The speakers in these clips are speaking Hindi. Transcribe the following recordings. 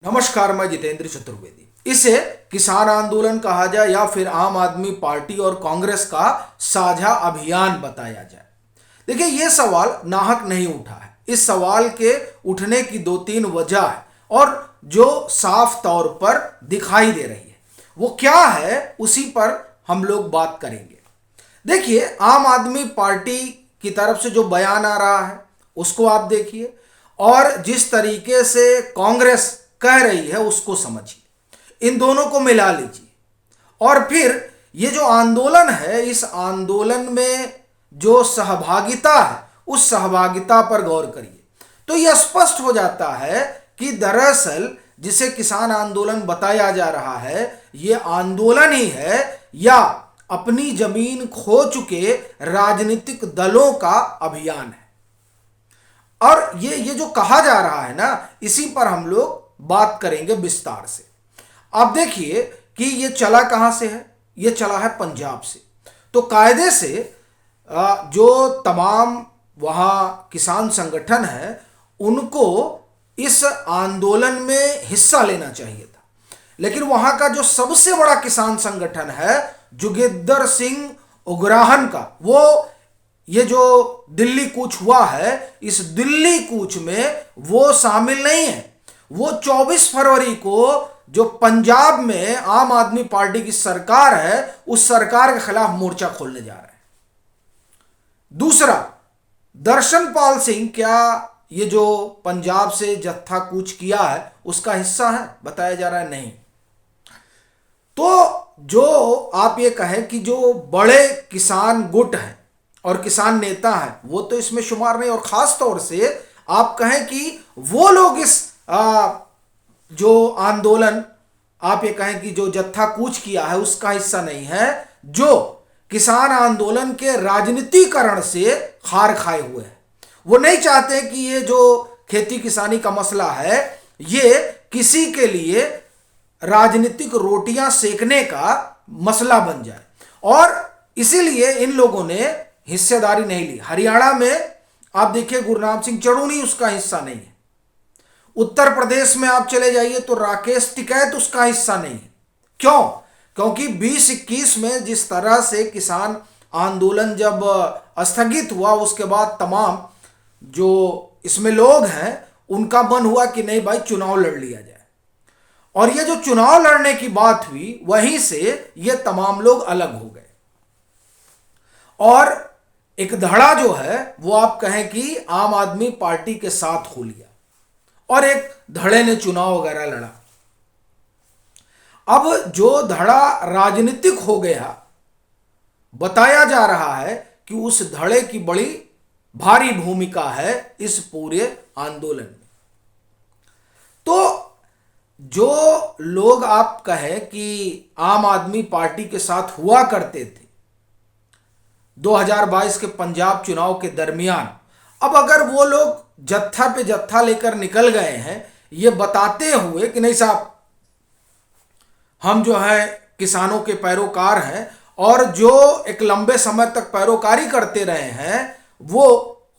नमस्कार, मैं जितेंद्र चतुर्वेदी। इसे किसान आंदोलन कहा जाए या फिर आम आदमी पार्टी और कांग्रेस का साझा अभियान बताया जाए। देखिए, यह सवाल नाहक नहीं उठा है। इस सवाल के उठने की दो तीन वजह है और जो साफ तौर पर दिखाई दे रही है वो क्या है, उसी पर हम लोग बात करेंगे। देखिए, आम आदमी पार्टी की तरफ से जो बयान आ रहा है उसको आप देखिए और जिस तरीके से कांग्रेस कह रही है उसको समझिए। इन दोनों को मिला लीजिए और फिर ये जो आंदोलन है, इस आंदोलन में जो सहभागिता है उस सहभागिता पर गौर करिए तो यह स्पष्ट हो जाता है कि दरअसल जिसे किसान आंदोलन बताया जा रहा है यह आंदोलन ही है या अपनी जमीन खो चुके राजनीतिक दलों का अभियान है। और ये जो कहा जा रहा है ना, इसी पर हम लोग बात करेंगे विस्तार से। आप देखिए कि ये चला कहां से है, ये चला है पंजाब से। तो कायदे से जो तमाम वहां किसान संगठन है उनको इस आंदोलन में हिस्सा लेना चाहिए था, लेकिन वहां का जो सबसे बड़ा किसान संगठन है जोगिंदर सिंह उग्राहन का, वो ये जो दिल्ली कूच हुआ है, इस दिल्ली कूच में वो शामिल नहीं है। वो 24 फरवरी को जो पंजाब में आम आदमी पार्टी की सरकार है उस सरकार के खिलाफ मोर्चा खोलने जा रहे हैं। दूसरा, दर्शनपाल सिंह क्या ये जो पंजाब से जत्था कूच किया है उसका हिस्सा है? बताया जा रहा है नहीं। तो जो आप ये कहें कि जो बड़े किसान गुट हैं और किसान नेता हैं वो तो इसमें शुमार नहीं, और खास तौर से आप कहें कि वो लोग इस जो आंदोलन आप ये कहें कि जो जत्था कूच किया है उसका हिस्सा नहीं है, जो किसान आंदोलन के राजनीतिकरण से खार खाए हुए हैं। वो नहीं चाहते कि ये जो खेती किसानी का मसला है ये किसी के लिए राजनीतिक रोटियां सेकने का मसला बन जाए, और इसीलिए इन लोगों ने हिस्सेदारी नहीं ली। हरियाणा में आप देखिए गुरनाम सिंह चड़ूनी उसका हिस्सा नहीं है। उत्तर प्रदेश में आप चले जाइए तो राकेश टिकैत उसका हिस्सा नहीं है। क्यों? क्योंकि 2021 में जिस तरह से किसान आंदोलन जब स्थगित हुआ उसके बाद तमाम जो इसमें लोग हैं उनका मन हुआ कि नहीं भाई, चुनाव लड़ लिया जाए, और ये जो चुनाव लड़ने की बात हुई वहीं से ये तमाम लोग अलग हो गए और एक धड़ा जो है वो आप कहें कि आम आदमी पार्टी के साथ हो लिया और एक धड़े ने चुनाव वगैरह लड़ा। अब जो धड़ा राजनीतिक हो गया, बताया जा रहा है कि उस धड़े की बड़ी भारी भूमिका है इस पूरे आंदोलन में। तो जो लोग आप कहें कि आम आदमी पार्टी के साथ हुआ करते थे 2022 के पंजाब चुनाव के दरमियान, अब अगर वो लोग जत्था पे जत्था लेकर निकल गए हैं ये बताते हुए कि नहीं साहब, हम जो है किसानों के पैरोकार हैं और जो एक लंबे समय तक पैरोकारी करते रहे हैं वो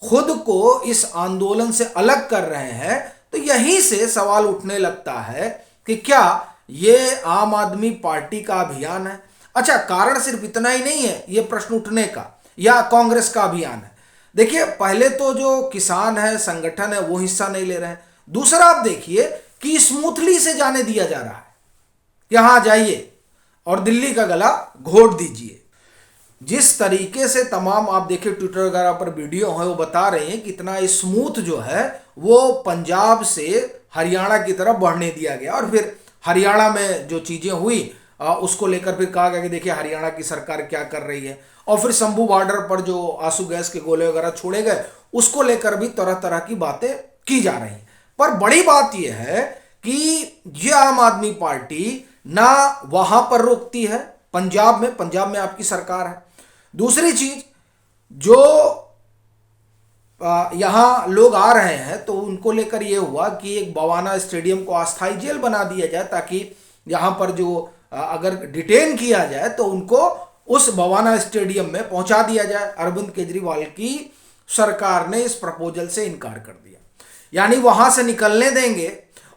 खुद को इस आंदोलन से अलग कर रहे हैं, तो यहीं से सवाल उठने लगता है कि क्या ये आम आदमी पार्टी का अभियान है? अच्छा, कारण सिर्फ इतना ही नहीं है ये प्रश्न उठने का या कांग्रेस का अभियान है। देखिए, पहले तो जो किसान है, संगठन है, वो हिस्सा नहीं ले रहे हैं। दूसरा, आप देखिए कि स्मूथली से जाने दिया जा रहा है, यहां जाइए और दिल्ली का गला घोट दीजिए। जिस तरीके से तमाम आप देखिए ट्विटर वगैरह पर वीडियो है वो बता रहे हैं कि इतना स्मूथ जो है वो पंजाब से हरियाणा की तरफ बढ़ने दिया गया, और फिर हरियाणा में जो चीजें हुई उसको लेकर फिर कहा गया कि देखिए हरियाणा की सरकार क्या कर रही है, और फिर शंभू बॉर्डर पर जो आंसू गैस के गोले वगैरह छोड़े गए उसको लेकर भी तरह तरह की बातें की जा रही हैं। पर बड़ी बात यह है कि ये आम आदमी पार्टी ना वहां पर रोकती है पंजाब में आपकी सरकार है। दूसरी चीज, जो यहां लोग आ रहे हैं तो उनको लेकर यह हुआ कि एक बवाना स्टेडियम को अस्थायी जेल बना दिया जाए, ताकि यहां पर जो अगर डिटेन किया जाए तो उनको उस बवाना स्टेडियम में पहुंचा दिया जाए। अरविंद केजरीवाल की सरकार ने इस प्रपोजल से इनकार कर दिया, यानी वहां से निकलने देंगे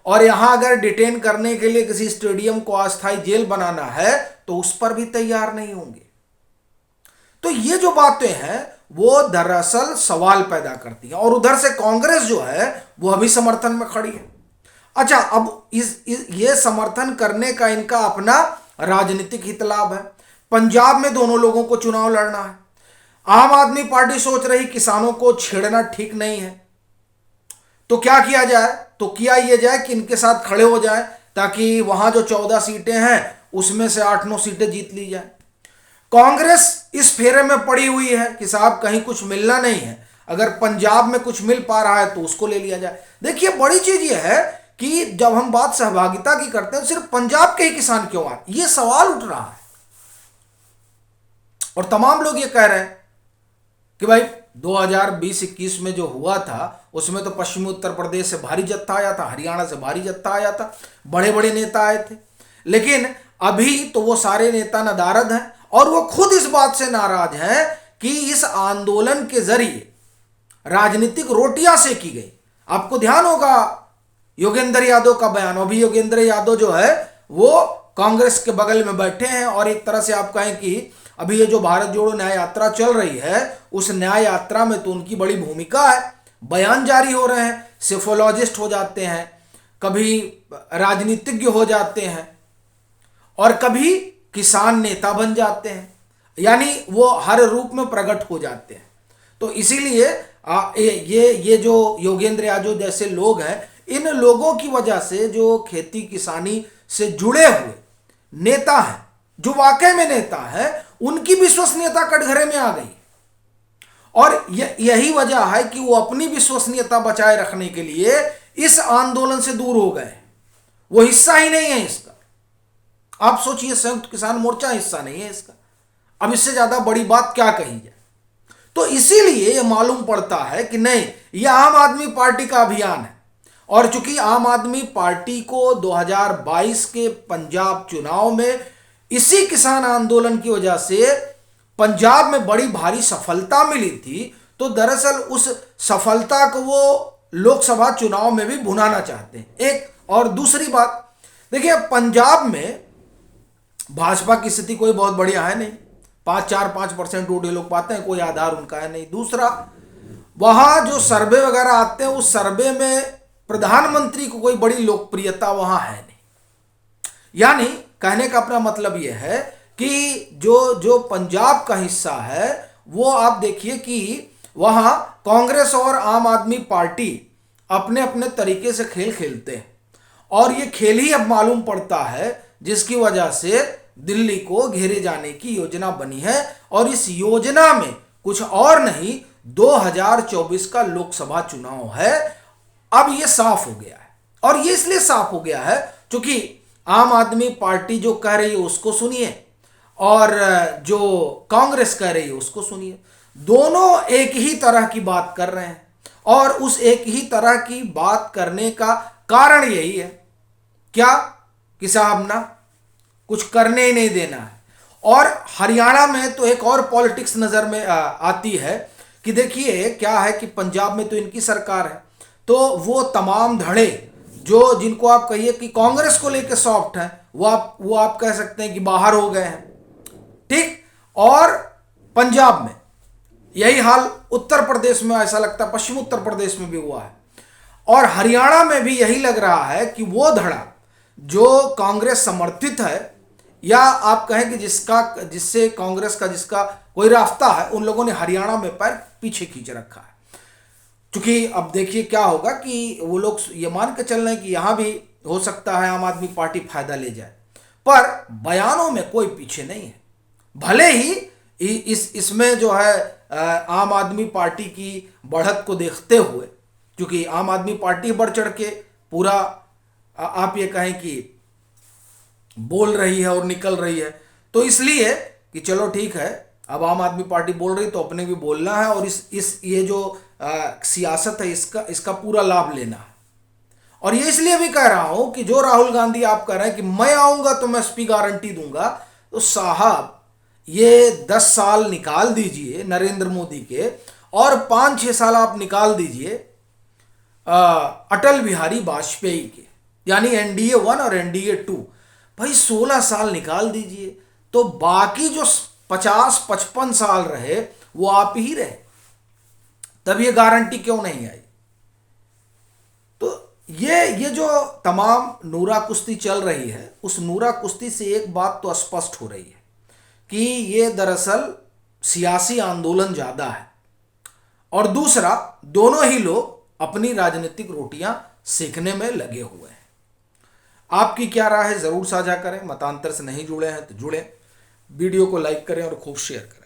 और यहां अगर डिटेन करने के लिए किसी स्टेडियम को अस्थायी जेल बनाना है तो उस पर भी तैयार नहीं होंगे। तो ये जो बातें हैं वो दरअसल सवाल पैदा करती हैं, और उधर से कांग्रेस जो है वो अभी समर्थन में खड़ी है। अच्छा, अब ये समर्थन करने का इनका अपना राजनीतिक हित लाभ है। पंजाब में दोनों लोगों को चुनाव लड़ना है। आम आदमी पार्टी सोच रही किसानों को छेड़ना ठीक नहीं है, तो क्या किया जाए? तो किया यह जाए कि इनके साथ खड़े हो जाए, ताकि वहां जो 14 सीटें हैं उसमें से 8-9 सीटें जीत ली जाए। कांग्रेस इस फेरे में पड़ी हुई है कि साहब कहीं कुछ मिलना नहीं है, अगर पंजाब में कुछ मिल पा रहा है तो उसको ले लिया जाए। देखिए, बड़ी चीज यह है कि जब हम बात सहभागिता की करते हैं, सिर्फ पंजाब के ही किसान क्यों आए, यह सवाल उठ रहा है। और तमाम लोग ये कह रहे हैं कि भाई 2020-21 में जो हुआ था उसमें तो पश्चिमी उत्तर प्रदेश से भारी जत्था आया था, हरियाणा से भारी जत्था आया था, बड़े बड़े नेता आए थे। लेकिन अभी तो वो सारे नेता नदारद हैं, और वो खुद इस बात से नाराज हैं कि इस आंदोलन के जरिए राजनीतिक रोटियां सेकी गई। आपको ध्यान होगा योगेंद्र यादव का बयान। अभी योगेंद्र यादव जो है वो कांग्रेस के बगल में बैठे हैं, और एक तरह से आप कहें कि अभी ये जो भारत जोड़ो न्याय यात्रा चल रही है उस न्याय यात्रा में तो उनकी बड़ी भूमिका है। बयान जारी हो रहे हैं, सेफोलॉजिस्ट हो जाते हैं, कभी राजनीतिज्ञ हो जाते हैं, और कभी किसान नेता बन जाते हैं, यानी वो हर रूप में प्रकट हो जाते हैं। तो इसीलिए ये जो योगेंद्र यादव जैसे लोग हैं, इन लोगों की वजह से जो खेती किसानी से जुड़े हुए नेता हैं, जो वाकई में नेता है, उनकी विश्वसनीयता कटघरे में आ गई। और यही वजह है कि वो अपनी विश्वसनीयता बचाए रखने के लिए इस आंदोलन से दूर हो गए। वो हिस्सा ही नहीं है इसका। आप सोचिए, संयुक्त किसान मोर्चा हिस्सा नहीं है इसका। अब इससे ज्यादा बड़ी बात क्या कही जाए? तो इसीलिए यह मालूम पड़ता है कि नहीं, यह आम आदमी पार्टी का अभियान है। और चूंकि आम आदमी पार्टी को 2022 के पंजाब चुनाव में इसी किसान आंदोलन की वजह से पंजाब में बड़ी भारी सफलता मिली थी, तो दरअसल उस सफलता को वो लोकसभा चुनाव में भी भुनाना चाहते हैं। एक और दूसरी बात देखिए, पंजाब में भाजपा की स्थिति कोई बहुत बढ़िया है नहीं, 4-5% वोट ये लोग पाते हैं, कोई आधार उनका है नहीं। दूसरा, वहां जो सर्वे वगैरह आते हैं उस सर्वे में प्रधानमंत्री को कोई बड़ी लोकप्रियता वहां है नहीं। यानी कहने का अपना मतलब यह है कि जो पंजाब का हिस्सा है वो आप देखिए कि वहां कांग्रेस और आम आदमी पार्टी अपने अपने तरीके से खेल खेलते हैं, और ये खेल ही अब मालूम पड़ता है जिसकी वजह से दिल्ली को घेरे जाने की योजना बनी है। और इस योजना में कुछ और नहीं, 2024 का लोकसभा चुनाव है। अब ये साफ हो गया है, और ये इसलिए साफ हो गया है क्योंकि आम आदमी पार्टी जो कह रही है उसको सुनिए, और जो कांग्रेस कह रही है उसको सुनिए। दोनों एक ही तरह की बात कर रहे हैं, और उस एक ही तरह की बात करने का कारण यही है क्या कि साहब ना कुछ करने ही नहीं देना है। और हरियाणा में तो एक और पॉलिटिक्स नजर में आती है कि देखिए क्या है कि पंजाब में तो इनकी सरकार है, तो वो तमाम धड़े जो जिनको आप कहिए कि कांग्रेस को लेकर सॉफ्ट है, वो आप कह सकते हैं कि बाहर हो गए हैं, ठीक। और पंजाब में यही हाल उत्तर प्रदेश में ऐसा लगता है, पश्चिम उत्तर प्रदेश में भी हुआ है, और हरियाणा में भी यही लग रहा है कि वो धड़ा जो कांग्रेस समर्थित है, या आप कहें कि जिससे कांग्रेस का जिसका कोई रास्ता है, उन लोगों ने हरियाणा में पैर पीछे खींच रखा है। क्योंकि अब देखिए क्या होगा कि वो लोग ये मान के चल रहे हैं कि यहां भी हो सकता है आम आदमी पार्टी फायदा ले जाए, पर बयानों में कोई पीछे नहीं है। भले ही इसमें जो है आम आदमी पार्टी की बढ़त को देखते हुए, क्योंकि आम आदमी पार्टी बढ़ चढ़ के पूरा आप ये कहें कि बोल रही है और निकल रही है, तो इसलिए कि चलो ठीक है, अब आम आदमी पार्टी बोल रही तो अपने भी बोलना है, और ये जो सियासत है इसका पूरा लाभ लेना है। और ये इसलिए भी कह रहा हूं कि जो राहुल गांधी आप कह रहे हैं कि मैं आऊंगा तो मैं एसपी गारंटी दूंगा, तो साहब ये 10 साल निकाल दीजिए नरेंद्र मोदी के, और 5-6 साल आप निकाल दीजिए अटल बिहारी वाजपेयी के। यानी एनडीए 1 और एनडीए 2, भाई 16 साल निकाल दीजिए, तो बाकी जो 50-55 साल रहे वो आप ही रहे। तब ये गारंटी क्यों नहीं आई? तो ये जो तमाम नूरा कुश्ती चल रही है, उस नूरा कुश्ती से एक बात तो स्पष्ट हो रही है कि ये दरअसल सियासी आंदोलन ज्यादा है, और दूसरा दोनों ही लोग अपनी राजनीतिक रोटियां सेकने में लगे हुए हैं। आपकी क्या राय है जरूर साझा करें। मतांतर से नहीं जुड़े हैं तो जुड़ें, वीडियो को लाइक करें और खूब शेयर करें।